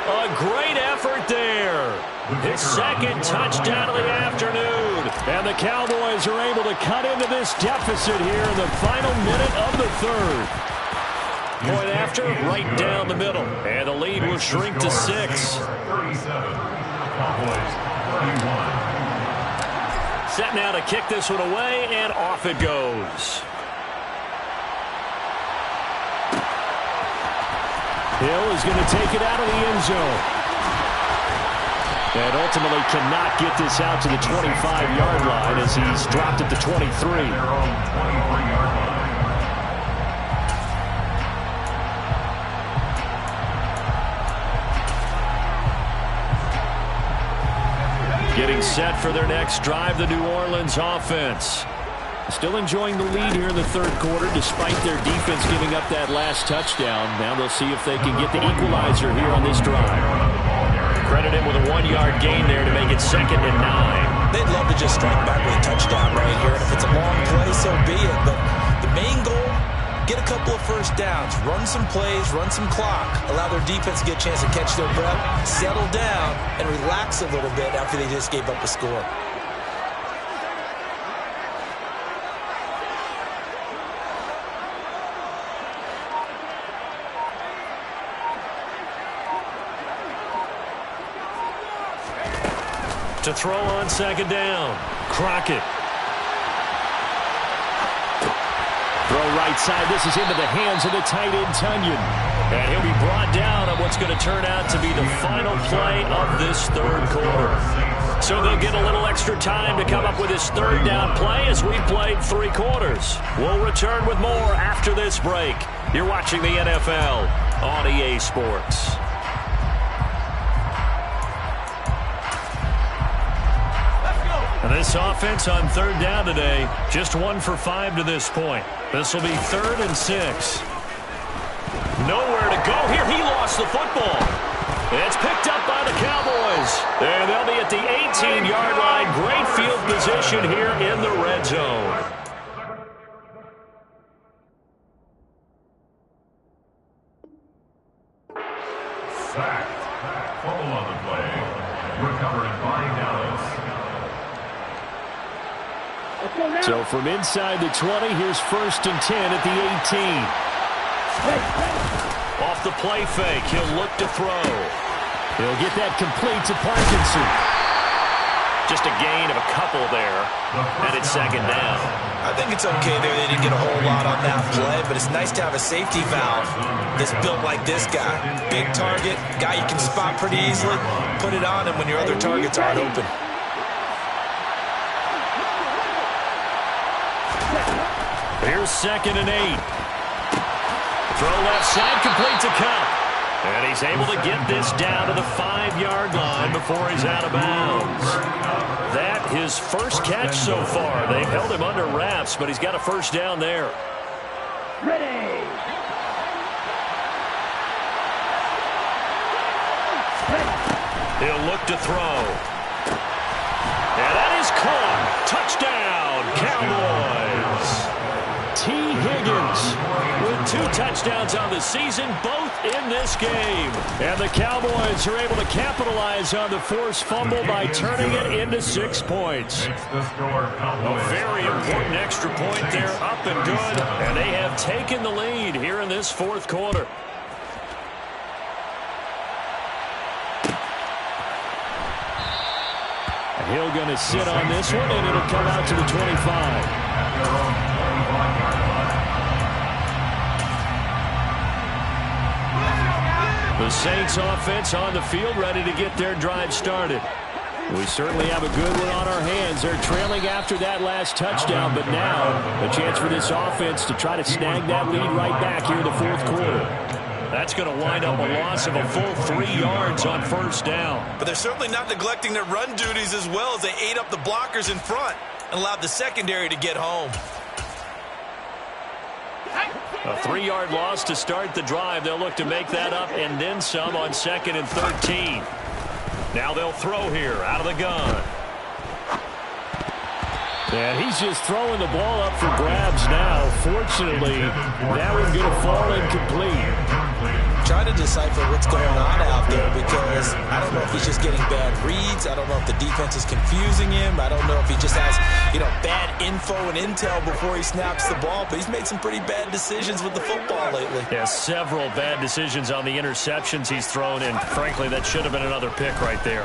A great effort there. His 2nd touchdown of the afternoon. And the Cowboys are able to cut into this deficit here in the final minute of the 3rd. Point after, right down the middle. And the lead will shrink to 6. 37. Cowboys 31. Set now to kick this one away, and off it goes. Hill is going to take it out of the end zone. And ultimately cannot get this out to the 25-yard line as he's dropped at the 23. Their own 23-yard line. Getting set for their next drive, the New Orleans offense. Still enjoying the lead here in the 3rd quarter despite their defense giving up that last touchdown. Now they'll see if they can get the equalizer here on this drive. Credit him with a 1-yard gain there to make it 2nd and 9. They'd love to just strike back with a touchdown right here. And if it's a long play, so be it. But the main goal, get a couple of 1st downs, run some plays, run some clock, allow their defense to get a chance to catch their breath, settle down, and relax a little bit after they just gave up a score. To throw on 2nd down. Crockett. Throw right side. This is into the hands of the tight end, Tunyon. And he'll be brought down on what's going to turn out to be the final play of this 3rd quarter. So they'll get a little extra time to come up with this 3rd down play as we played 3 quarters. We'll return with more after this break. You're watching the NFL on EA Sports. And this offense on third down today, just 1 for 5 to this point. This will be 3rd and 6. Nowhere to go here. He lost the football. It's picked up by the Cowboys. And they'll be at the 18-yard line. Great field position here in the red zone. Sacked. Fumble on the play. Recovered by Dallas. So from inside the 20, here's 1st and 10 at the 18. Off the play fake, he'll look to throw. He'll get that complete to Parkinson. Just a gain of a couple there, and it's 2nd down. I think it's okay there. They didn't get a whole lot on that play, but it's nice to have a safety valve that's built like this guy. Big target, guy you can spot pretty easily. Put it on him when your other targets aren't open. Here's 2nd and 8. Throw left side, complete to Cup. And he's able to get this down to the 5-yard line before he's out of bounds. That his first catch so far. They've held him under wraps, but he's got a 1st down there. Ready. He'll look to throw. And that is caught. Touchdown, Cowboys. T. Higgins with 2 touchdowns on the season, both in this game. And the Cowboys are able to capitalize on the forced fumble by turning it into 6 points. A very important extra point there, up and good. And they have taken the lead here in this 4th quarter. Hill going to sit on this one, and it'll come out to the 25. The Saints offense on the field, ready to get their drive started. We certainly have a good one on our hands. They're trailing after that last touchdown, but now a chance for this offense to try to snag that lead right back here in the 4th quarter. That's going to wind up a loss of a full 3 yards on 1st down. But they're certainly not neglecting their run duties as well as they ate up the blockers in front and allowed the secondary to get home. A 3-yard loss to start the drive. They'll look to make that up and then some on 2nd and 13. Now they'll throw here out of the gun. And he's just throwing the ball up for grabs now. Fortunately, that one's going to fall incomplete. Trying to decipher what's going on out there because I don't know if he's just getting bad reads. I don't know if the defense is confusing him. I don't know if he just has, bad info and intel before he snaps the ball. But he's made some pretty bad decisions with the football lately. Yeah, several bad decisions on the interceptions he's thrown, and frankly, that should have been another pick right there.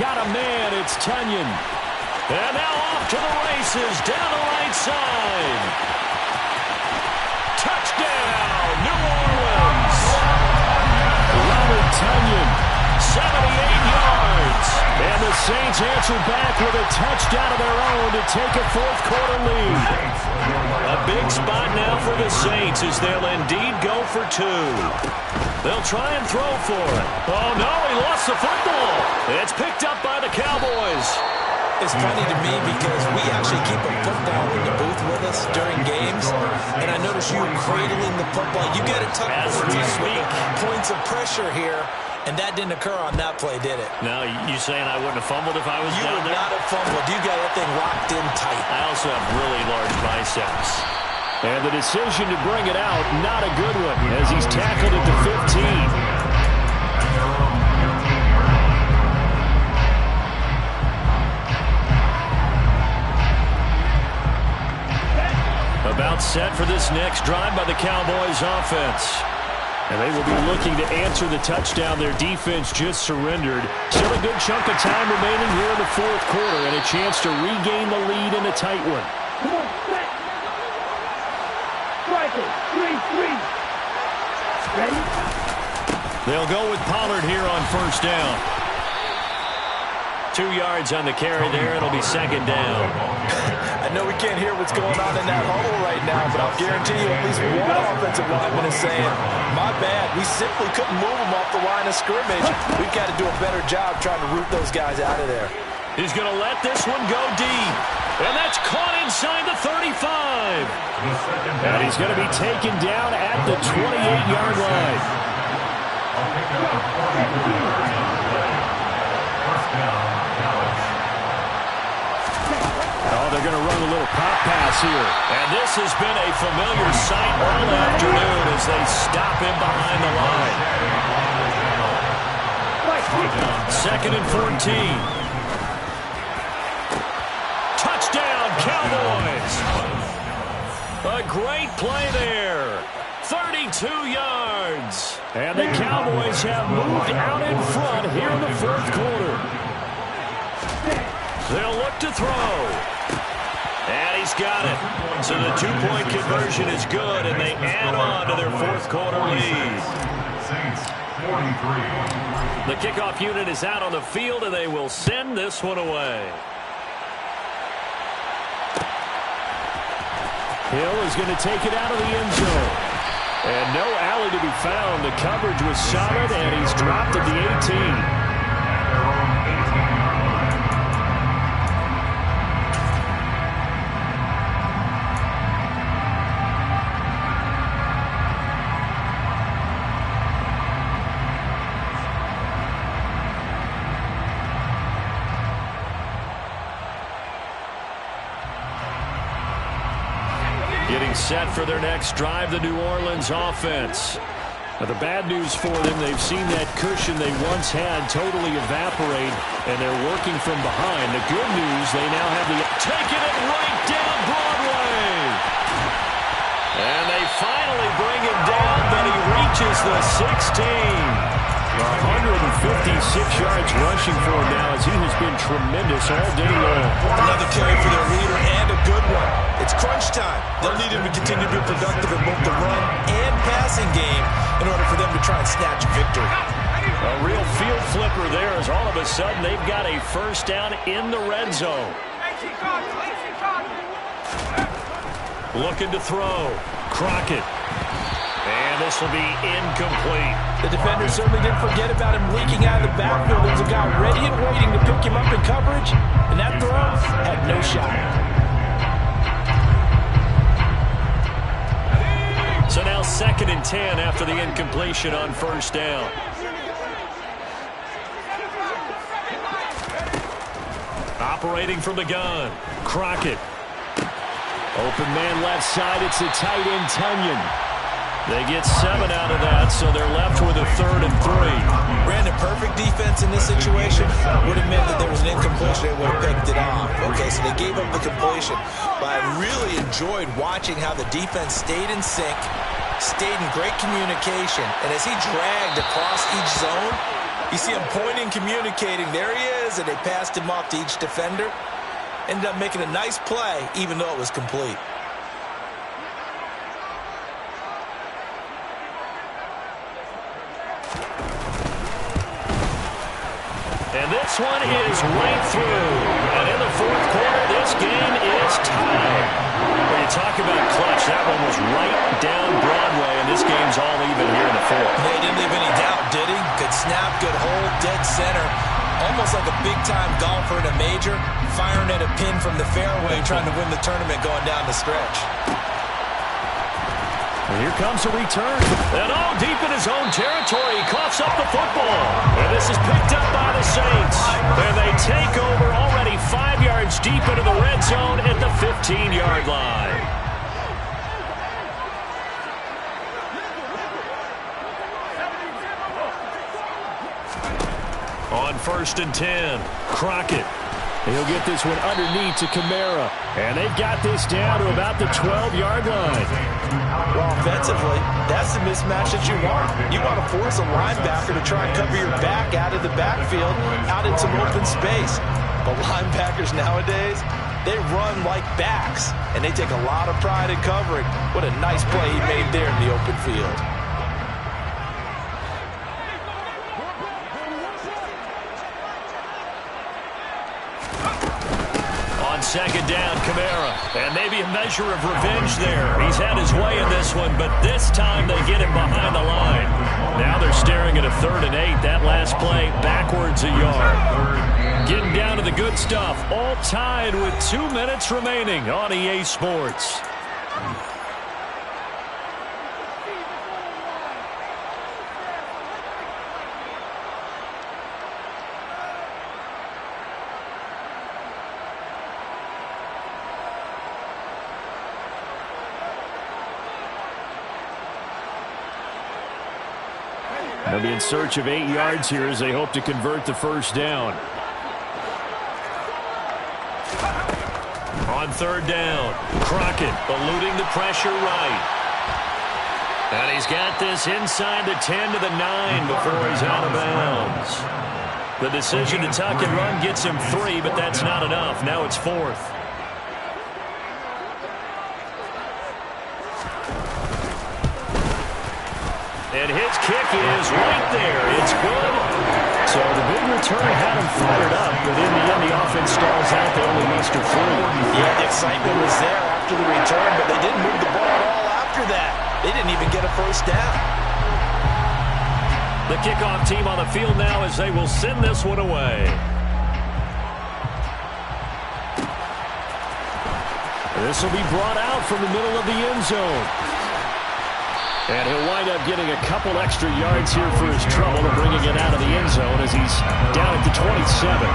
Got a man, it's Tunyon. And now off to the races, down the right side. Touchdown, New Orleans. Robert Tunyon, 78 yards. And the Saints answer back with a touchdown of their own to take a 4th quarter lead. A big spot now for the Saints as they'll indeed go for 2. They'll try and throw for it. Oh, no, he lost the football. It's picked up by the Cowboys. It's funny to me because we actually keep a football in the booth with us during games, and I notice you cradling the football. You get it tucked as we speak. Points of pressure here, and that didn't occur on that play, did it? Now, you saying I wouldn't have fumbled if I was down there? You would not have fumbled. You got that thing locked in tight. I also have really large biceps. And the decision to bring it out, not a good one, as he's tackled at the 15. About set for this next drive by the Cowboys offense. And they will be looking to answer the touchdown their defense just surrendered. Still a good chunk of time remaining here in the 4th quarter and a chance to regain the lead in a tight one. Come on, set. Striker, 3-3. Ready? They'll go with Pollard here on 1st down. 2 yards on the carry there. It'll be second down. I know we can't hear what's going on in that huddle right now, but I'll guarantee you at least one offensive lineman is saying, my bad, we simply couldn't move them off the line of scrimmage. We've got to do a better job trying to root those guys out of there. He's going to let this one go deep. And that's caught inside the 35. And he's going to be taken down at the 28-yard line. Oh, they're going to run a little pop pass here. And this has been a familiar sight all afternoon as they stop him behind the line. 2nd and 14. Touchdown, Cowboys. A great play there. 32 yards. And the Cowboys have moved out in front here in the 4th quarter. They'll look to throw. And he's got it. So the 2-point conversion is good, and they add on to their 4th quarter lead. The kickoff unit is out on the field, and they will send this one away. Hill is going to take it out of the end zone. And no alley to be found. The coverage was solid, and he's dropped at the 18. Getting set for their next drive, the New Orleans offense. Now, the bad news for them, they've seen that cushion they once had totally evaporate, and they're working from behind. The good news, they now have the... Taking it right down Broadway. And they finally bring him down, but he reaches the 16. 156 yards rushing for him now as he has been tremendous all day long. Another carry for their leader and a good one. It's crunch time. They'll need him to continue to be productive in both the run and passing game in order for them to try and snatch a victory. A real field flipper there as all of a sudden they've got a first down in the red zone. Looking to throw. Crockett. And this will be incomplete. The defender certainly didn't forget about him leaking out of the backfield. There was a guy ready and waiting to pick him up in coverage, and that throw had no shot. So now 2nd and 10 after the incompletion on first down. Operating from the gun. Crockett. Open man left side. It's a tight end, Tunyon. They get 7 out of that, so they're left with a 3rd and 3. Brandon, perfect defense in this situation would have meant that there was an incompletion. They would have picked it off. Okay, so they gave up the completion. But I really enjoyed watching how the defense stayed in sync, stayed in great communication, and as he dragged across each zone, you see him pointing, communicating. There he is, and they passed him off to each defender. Ended up making a nice play, even though it was complete. And this one is right through. And in the 4th quarter, this game is tied. When you talk about clutch, that one was right down Broadway, and this game's all even here in the 4th. They didn't leave any doubt, did he? Good snap, good hold, dead center. Almost like a big-time golfer in a major, firing at a pin from the fairway, trying to win the tournament going down the stretch. And here comes a return. And all deep in his own territory, he coughs up the football. And this is picked up by the Saints. And they take over already 5 yards deep into the red zone at the 15-yard line. On 1st and 10, Crockett. He'll get this one underneath to Kamara. And they've got this down to about the 12-yard line. Well, offensively, that's the mismatch that you want. You want to force a linebacker to try and cover your back out of the backfield, out in some open space. But linebackers nowadays, they run like backs, and they take a lot of pride in covering. What a nice play he made there in the open field. second down, Kamara. And maybe a measure of revenge there. He's had his way in this one, but this time they get him behind the line. Now they're staring at a 3rd and 8. That last play, backwards a yard. Getting down to the good stuff. All tied with 2 minutes remaining on EA Sports. They'll be in search of 8 yards here as they hope to convert the first down. On 3rd down, Crockett eluding the pressure right. And he's got this inside the 10 to the 9 before he's out of bounds. The decision to tuck and run gets him 3, but that's not enough. Now it's 4th. And his kick is right there. It's good. So the big return had him fired up, but in the end, the offense stalls out. They only muster 3. Yeah, the excitement was there after the return, but they didn't move the ball at all after that. They didn't even get a first down. The kickoff team on the field now as they will send this one away. This will be brought out from the middle of the end zone. And he'll wind up getting a couple extra yards here for his trouble and bringing it out of the end zone as he's down at the 27.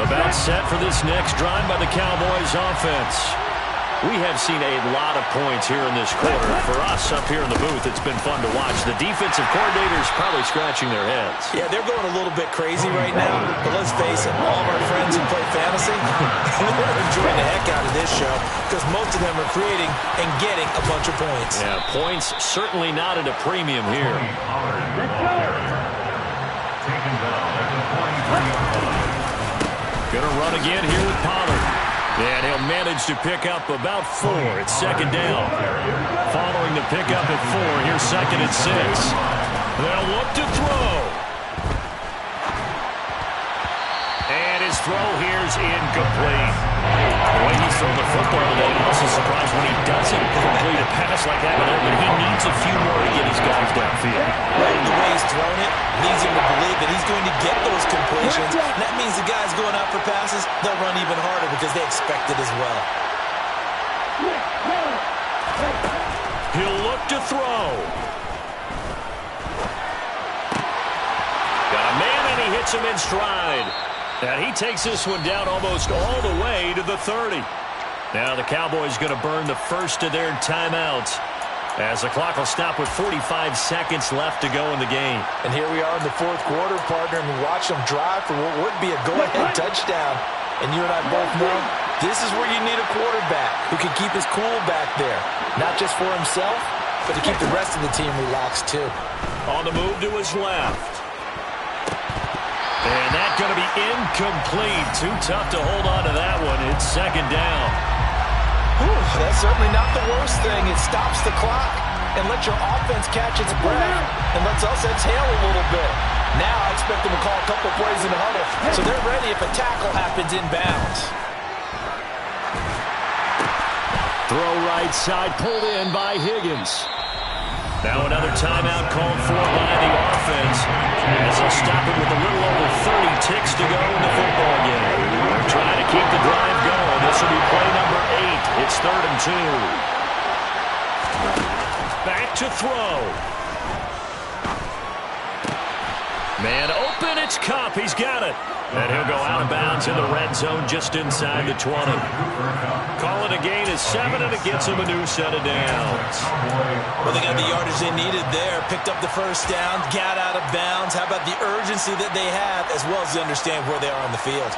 About set for this next drive by the Cowboys offense. We have seen a lot of points here in this quarter. For us up here in the booth, it's been fun to watch. The defensive coordinators probably scratching their heads. Yeah, they're going a little bit crazy right now. But let's face it, all of our friends who play fantasy, they're enjoying the heck out of this show because most of them are creating and getting a bunch of points. Yeah, points certainly not at a premium here. Gonna run again here with Pollard. And he'll manage to pick up about 4. It's 2nd down. Following the pickup at 4, here's 2nd and 6. They'll look to throw. And his throw here's incomplete. The way he's thrown the football today, I'm also surprised when he doesn't complete a pass like that, but he needs a few more to get his guys downfield. Right, the way he's thrown it leads him to believe that he's going to get those completions. And that means the guys going out for passes, they'll run even harder because they expect it as well. He'll look to throw. Got a man and he hits him in stride. And he takes this one down almost all the way to the 30. Now the Cowboys going to burn the first of their timeouts as the clock will stop with 45 seconds left to go in the game. And here we are in the 4th quarter, partner, and we watch them drive for what would be a go-ahead touchdown. And you and I both know this is where you need a quarterback who can keep his cool back there. Not just for himself, but to keep the rest of the team relaxed too. On the move to his left. And that's going to be incomplete. Too tough to hold on to that one. It's 2nd down. Whew, that's certainly not the worst thing. It stops the clock and lets your offense catch its breath and lets us exhale a little bit. Now I expect them to call a couple plays in the huddle so they're ready if a tackle happens inbounds. Throw right side, pulled in by Higgins. Now another timeout called for by the offense as they'll stop it with a little over 30 ticks to go in the football game. They're trying to keep the drive going. This will be play number 8. It's 3rd and 2. Back to throw. Man open, it's Kupp. He's got it. And he'll go out of bounds in the red zone just inside the 20. Call it a gain of 7, and it gets him a new set of downs. Well, they got the yardage they needed there. Picked up the first down, got out of bounds. How about the urgency that they have, as well as they understand where they are on the field.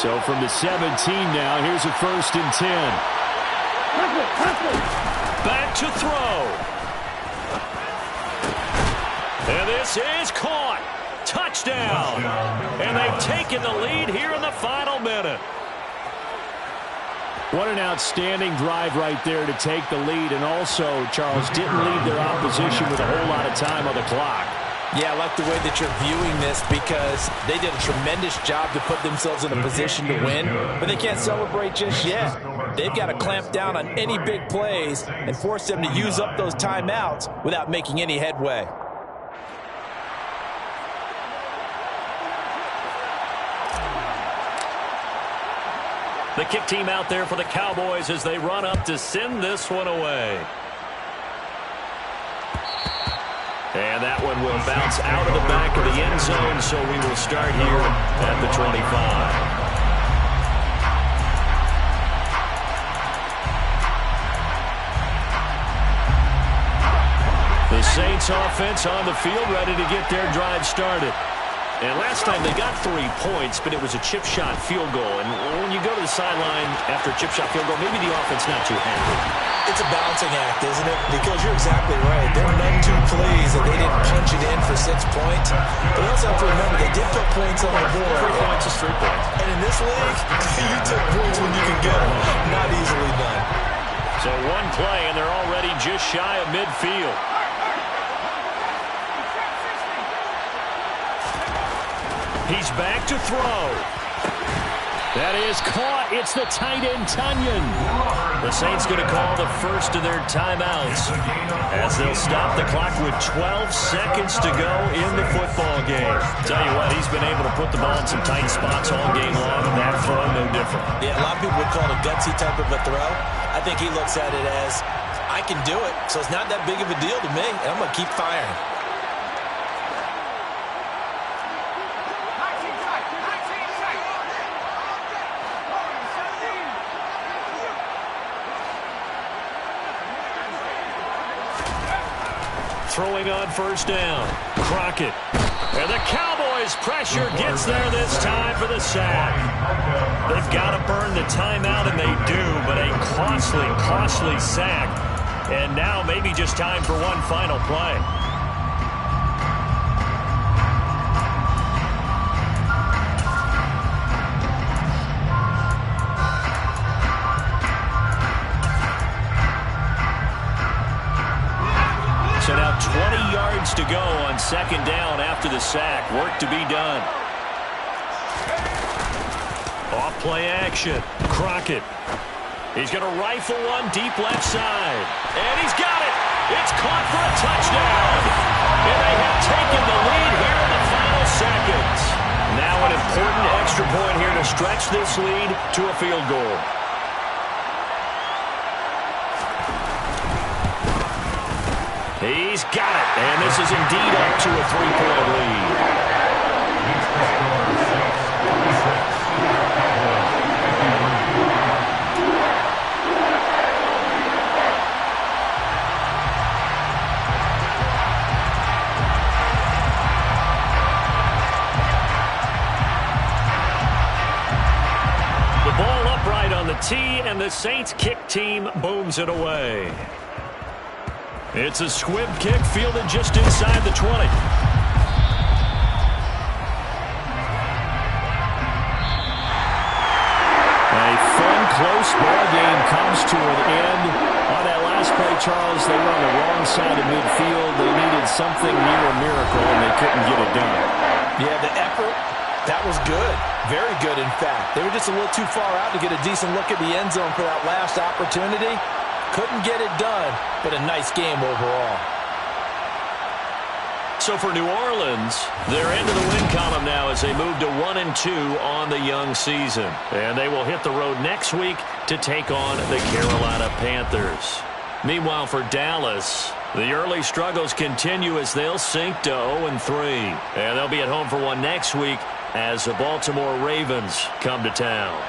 So from the 17 now, here's a 1st and 10. Back to throw. And this is caught. Touchdown. And they've taken the lead here in the final minute. What an outstanding drive right there to take the lead. And also, Charles, didn't leave their opposition with a whole lot of time on the clock. Yeah, I like the way that you're viewing this because they did a tremendous job to put themselves in a position to win, but they can't celebrate just yet. They've got to clamp down on any big plays and force them to use up those timeouts without making any headway. The kick team out there for the Cowboys as they run up to send this one away. And that one will bounce out of the back of the end zone, so we will start here at the 25. The Saints offense on the field ready to get their drive started. And last time they got 3 points, but it was a chip shot field goal. And when you go to the sideline after a chip shot field goal, maybe the offense not too happy. It's a balancing act, isn't it? Because you're exactly right. There are none too pleased that they didn't punch it in for 6 points. But also have to remember, they did put points on the board. 3 points is 3 points. And in this league, you take points when you can get them. Not easily done. So one play, and they're already just shy of midfield. He's back to throw. That is caught. It's the tight end, Tunyon. The Saints going to call the first of their timeouts as they'll stop the clock with 12 seconds to go in the football game. Tell you what, he's been able to put the ball in some tight spots all game long, and that throw no different. Yeah, a lot of people would call it a gutsy type of a throw. I think he looks at it as, I can do it, so it's not that big of a deal to me, and I'm going to keep firing. Throwing on first down. Crockett. And the Cowboys' pressure gets there this time for the sack. They've got to burn the timeout, and they do, but a costly, costly sack. And now maybe just time for one final play. So now 20 yards to go on second down after the sack. Work to be done. Off play action. Crockett. He's going to rifle one deep left side. And he's got it. It's caught for a touchdown. And they have taken the lead here in the final seconds. Now an important extra point here to stretch this lead to a field goal. He's got it, and this is indeed up to a 3-point lead. The ball upright on the tee, and the Saints kick team booms it away. It's a squib kick fielded just inside the 20. A fun, close ball game comes to an end. On that last play, Charles, they were on the wrong side of midfield. They needed something near a miracle, and they couldn't get it done. Yeah, the effort, that was good. Very good, in fact. They were just a little too far out to get a decent look at the end zone for that last opportunity. Couldn't get it done, but a nice game overall. So for New Orleans, they're into the win column now as they move to 1-2 on the young season. And they will hit the road next week to take on the Carolina Panthers. Meanwhile, for Dallas, the early struggles continue as they'll sink to 0-3. And they'll be at home for one next week as the Baltimore Ravens come to town.